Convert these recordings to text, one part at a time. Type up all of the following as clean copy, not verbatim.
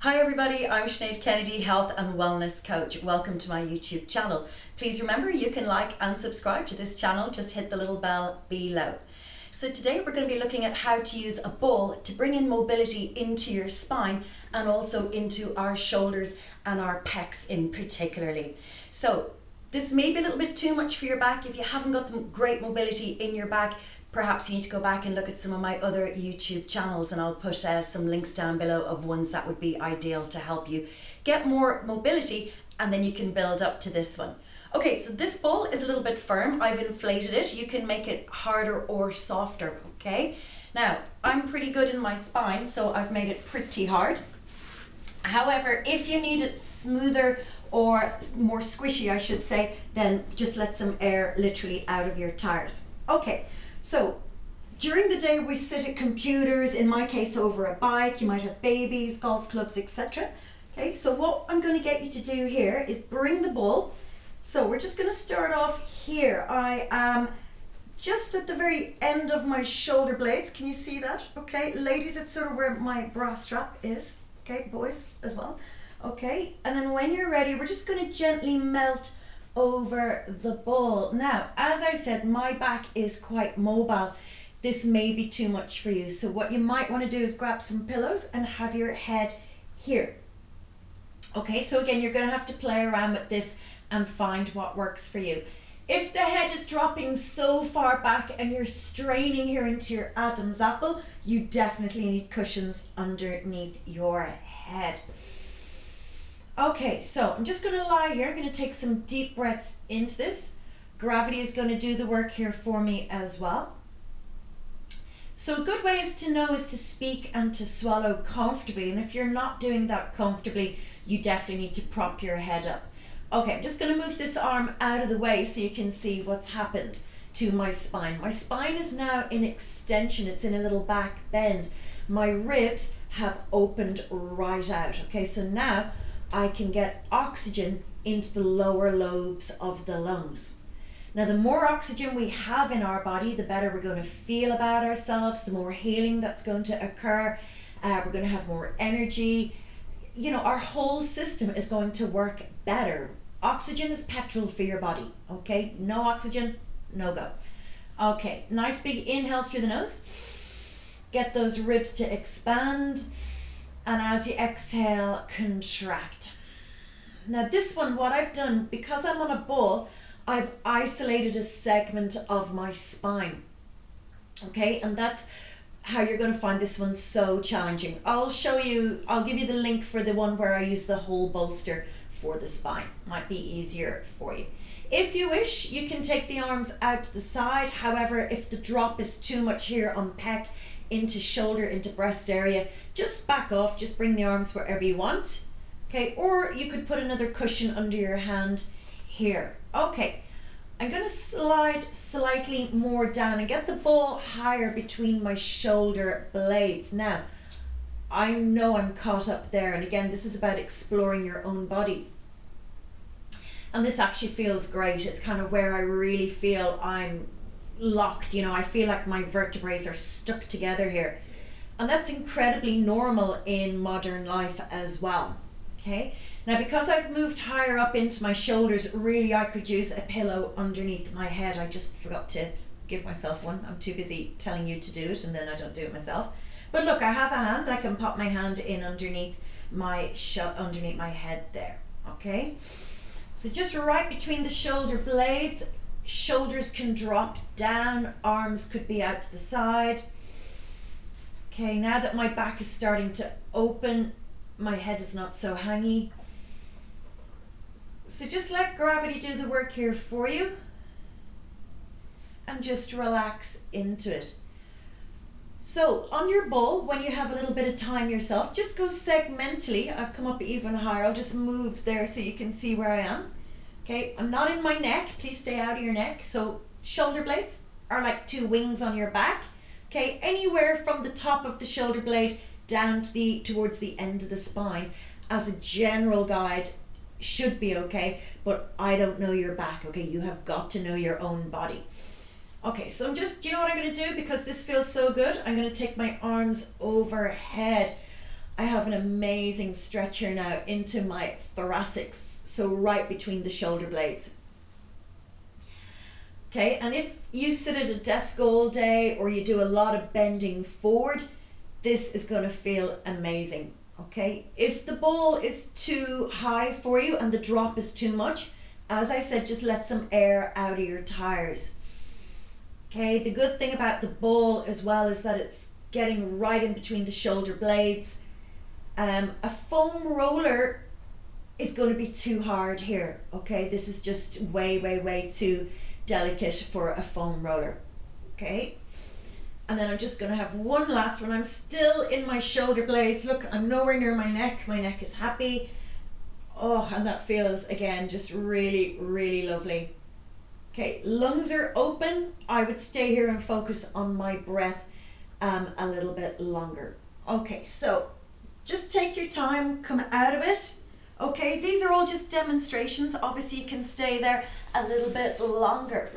Hi everybody, I'm Sinead Kennedy, Health and Wellness Coach. Welcome to my YouTube channel. Please remember you can like and subscribe to this channel, just hit the little bell below. So today we're going to be looking at how to use a ball to bring in mobility into your spine and also into our shoulders and our pecs in particularly. So this may be a little bit too much for your back. If you haven't got the great mobility in your back, perhaps you need to go back and look at some of my other YouTube channels, and I'll put some links down below of ones that would be ideal to help you get more mobility, and then you can build up to this one. Okay, so this ball is a little bit firm. I've inflated it. You can make it harder or softer, okay? Now, I'm pretty good in my spine, so I've made it pretty hard. However, if you need it smoother or more squishy, I should say, then just let some air literally out of your tires. Okay. So during the day we sit at computers, in my case over a bike, you might have babies, golf clubs, etc. Okay, so what I'm going to get you to do here is bring the ball. So we're just going to start off here. I am just at the very end of my shoulder blades. Can you see that? Okay, ladies, it's sort of where my bra strap is. Okay, boys as well. Okay, and then when you're ready, we're just going to gently melt over the ball. Now, as I said, my back is quite mobile. This may be too much for you. So what you might want to do is grab some pillows and have your head here. Okay, so again, you're going to have to play around with this and find what works for you. If the head is dropping so far back and you're straining here into your Adam's apple, you definitely need cushions underneath your head. Okay, so I'm just going to lie here. I'm going to take some deep breaths into this. Gravity is going to do the work here for me as well. So a good way is to speak and to swallow comfortably. And if you're not doing that comfortably, you definitely need to prop your head up. Okay, I'm just going to move this arm out of the way so you can see what's happened to my spine. My spine is now in extension. It's in a little back bend. My ribs have opened right out. Okay, so now I can get oxygen into the lower lobes of the lungs. Now, the more oxygen we have in our body, the better we're going to feel about ourselves, the more healing that's going to occur. We're going to have more energy. You know, our whole system is going to work better. Oxygen is petrol for your body, okay? No oxygen, no go. Okay, nice big inhale through the nose. Get those ribs to expand. And as you exhale, contract. Now this one, what I've done, because I'm on a ball, I've isolated a segment of my spine. Okay, and that's how you're going to find this one so challenging. I'll give you the link for the one where I use the whole bolster for the spine. Might be easier for you. If you wish, you can take the arms out to the side. However, if the drop is too much here on pec, into shoulder, into breast area, just back off, just bring the arms wherever you want. Okay, or you could put another cushion under your hand here. Okay, I'm going to slide slightly more down and get the ball higher between my shoulder blades. Now, I know I'm caught up there, and again, this is about exploring your own body. And this actually feels great. It's kind of where I really feel I'm locked, you know, I feel like my vertebrae are stuck together here, and that's incredibly normal in modern life as well. Okay, now because I've moved higher up into my shoulders, really I could use a pillow underneath my head. I just forgot to give myself one. I'm too busy telling you to do it and then I don't do it myself. But look, I have a hand. I can pop my hand in underneath my head there. Okay, so just right between the shoulder blades. Shoulders can drop down, arms could be out to the side. Okay, now that my back is starting to open, my head is not so hangy. So just let gravity do the work here for you and just relax into it. So on your ball, when you have a little bit of time yourself, just go segmentally. I've come up even higher. I'll just move there so you can see where I am. Okay, I'm not in my neck. Please stay out of your neck. So shoulder blades are like two wings on your back. Okay, anywhere from the top of the shoulder blade down to towards the end of the spine, as a general guide, should be okay, but I don't know your back. Okay, you have got to know your own body. Okay, so you know what I'm going to do, because this feels so good? I'm going to take my arms overhead. I have an amazing stretch here now into my thoracics, so right between the shoulder blades. Okay, and if you sit at a desk all day or you do a lot of bending forward, this is going to feel amazing. Okay, if the ball is too high for you and the drop is too much, as I said, just let some air out of your tires. Okay, the good thing about the ball as well is that it's getting right in between the shoulder blades. A foam roller is going to be too hard here. Okay, this is just way too delicate for a foam roller. Okay, and then I'm just going to have one last one. I'm still in my shoulder blades. Look, I'm nowhere near my neck. My neck is happy. Oh, and that feels, again, just really lovely. Okay, lungs are open. I would stay here and focus on my breath a little bit longer. Okay, so just take your time, come out of it. Okay, these are all just demonstrations. Obviously, you can stay there a little bit longer.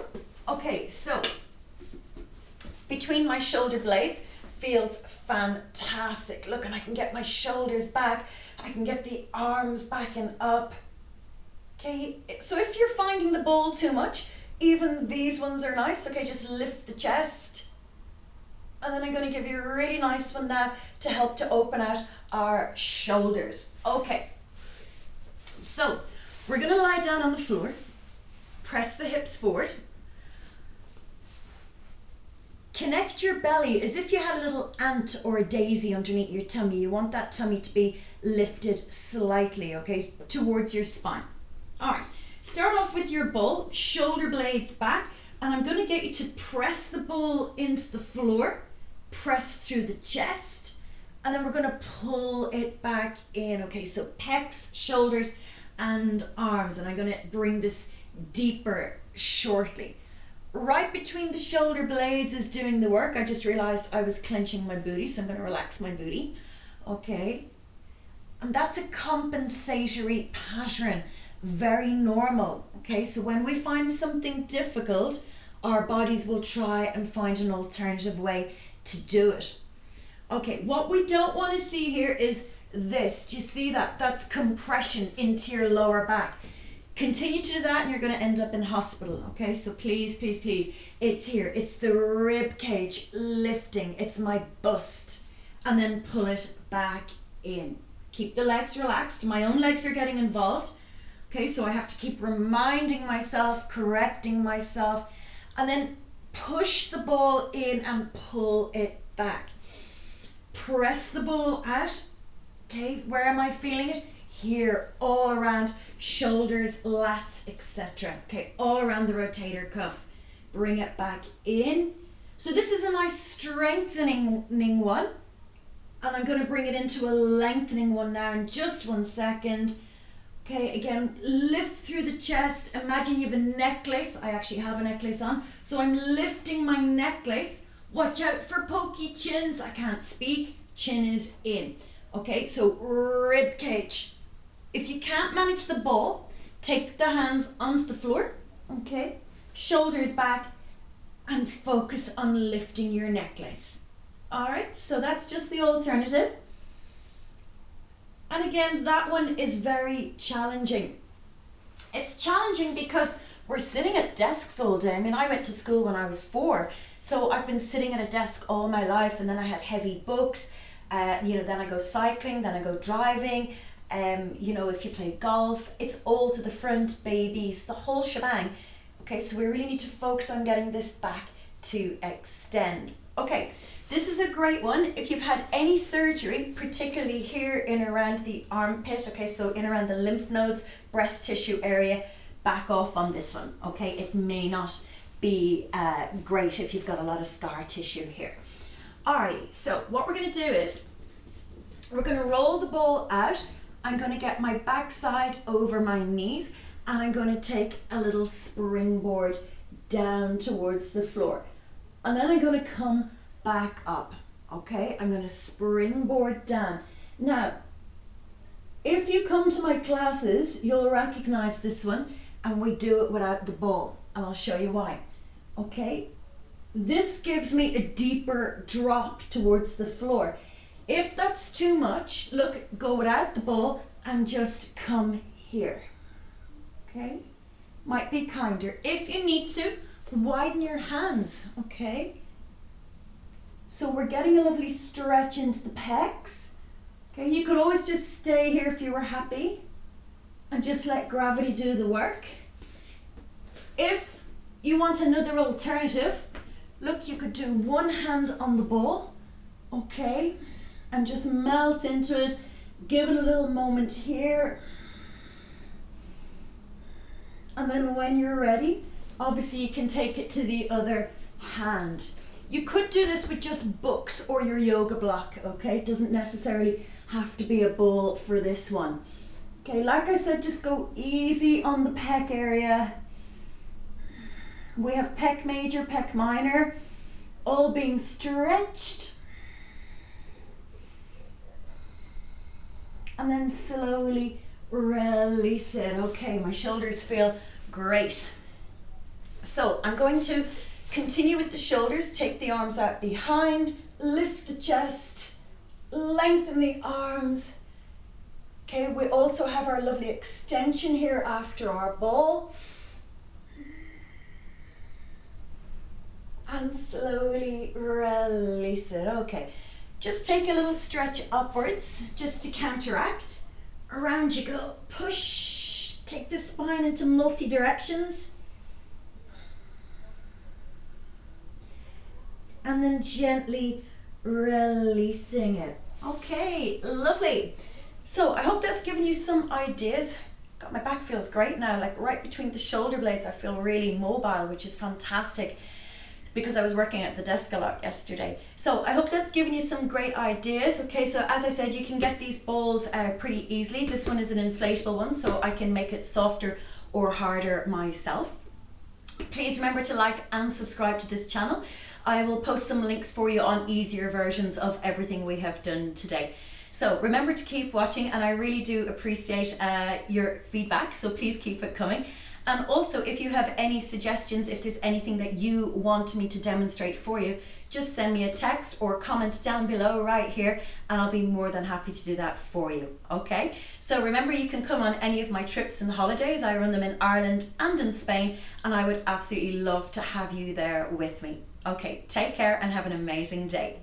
Okay, so between my shoulder blades feels fantastic. Look, and I can get my shoulders back. I can get the arms back and up. Okay, so if you're finding the ball too much, even these ones are nice. Okay, just lift the chest. And then I'm going to give you a really nice one now to help to open out our shoulders. Okay, so we're going to lie down on the floor, press the hips forward, connect your belly as if you had a little ant or a daisy underneath your tummy. You want that tummy to be lifted slightly, okay, towards your spine. All right, start off with your ball, shoulder blades back, and I'm going to get you to press the ball into the floor, press through the chest, and then we're going to pull it back in. Okay, so pecs, shoulders, and arms, and I'm going to bring this deeper shortly. Right between the shoulder blades is doing the work. I just realized I was clenching my booty, so I'm going to relax my booty. Okay, and that's a compensatory pattern, very normal. Okay, so when we find something difficult, our bodies will try and find an alternative way to do it. Okay, what we don't want to see here is this. Do you see that? That's compression into your lower back. Continue to do that and you're going to end up in hospital. Okay, so please, it's here. It's the rib cage lifting. It's my bust. And then pull it back in. Keep the legs relaxed. My own legs are getting involved. Okay, so I have to keep reminding myself, correcting myself, and then push the ball in and pull it back. Press the ball out. Okay, where am I feeling it? Here, all around shoulders, lats, etc. Okay, all around the rotator cuff. Bring it back in. So this is a nice strengthening one. And I'm going to bring it into a lengthening one now in just 1 second. Okay, again, lift through the chest. Imagine you have a necklace. I actually have a necklace on. So I'm lifting my necklace. Watch out for pokey chins. I can't speak. Chin is in. Okay, so rib cage. If you can't manage the ball, take the hands onto the floor. Okay, shoulders back and focus on lifting your necklace. All right, so that's just the alternative. And again, that one is very challenging. It's challenging because we're sitting at desks all day. I mean, I went to school when I was 4, so I've been sitting at a desk all my life, and then I had heavy books. Then I go cycling, then I go driving. If you play golf, it's all to the front, babies, the whole shebang. Okay, so we really need to focus on getting this back to extend. Okay, this is a great one. If you've had any surgery, particularly here in around the armpit, okay, so in around the lymph nodes, breast tissue area, back off on this one, okay? It may not be great if you've got a lot of scar tissue here. Alrighty, so what we're going to do is we're going to roll the ball out. I'm going to get my backside over my knees, and I'm going to take a little springboard down towards the floor. And then I'm going to come back up, okay? I'm going to springboard down. Now, if you come to my classes, you'll recognize this one, and we do it without the ball, and I'll show you why, okay? This gives me a deeper drop towards the floor. If that's too much, look, go without the ball and just come here. Okay? Might be kinder. If you need to, widen your hands, okay? So we're getting a lovely stretch into the pecs. Okay, you could always just stay here if you were happy and just let gravity do the work. If you want another alternative, look, you could do one hand on the ball, okay, and just melt into it. Give it a little moment here. And then when you're ready, obviously you can take it to the other hand. You could do this with just books or your yoga block, okay? It doesn't necessarily have to be a ball for this one. Okay, like I said, just go easy on the pec area. We have pec major, pec minor, all being stretched. And then slowly release it. Okay, my shoulders feel great. So I'm going to continue with the shoulders, take the arms out behind, lift the chest, lengthen the arms. Okay, we also have our lovely extension here after our ball. And slowly release it. Okay, just take a little stretch upwards just to counteract. Around you go, push, take the spine into multi-directions. And then gently releasing it. Okay, lovely. So I hope that's given you some ideas. God, my back feels great now, like right between the shoulder blades I feel really mobile, which is fantastic because I was working at the desk a lot yesterday. So I hope that's given you some great ideas. Okay, so as I said, you can get these balls pretty easily. This one is an inflatable one, so I can make it softer or harder myself. Please remember to like and subscribe to this channel. I will post some links for you on easier versions of everything we have done today. So remember to keep watching, and I really do appreciate your feedback, so please keep it coming. And also, if you have any suggestions, if there's anything that you want me to demonstrate for you, just send me a text or comment down below right here, and I'll be more than happy to do that for you, okay? So remember, you can come on any of my trips and holidays. I run them in Ireland and in Spain, and I would absolutely love to have you there with me. Okay, take care and have an amazing day.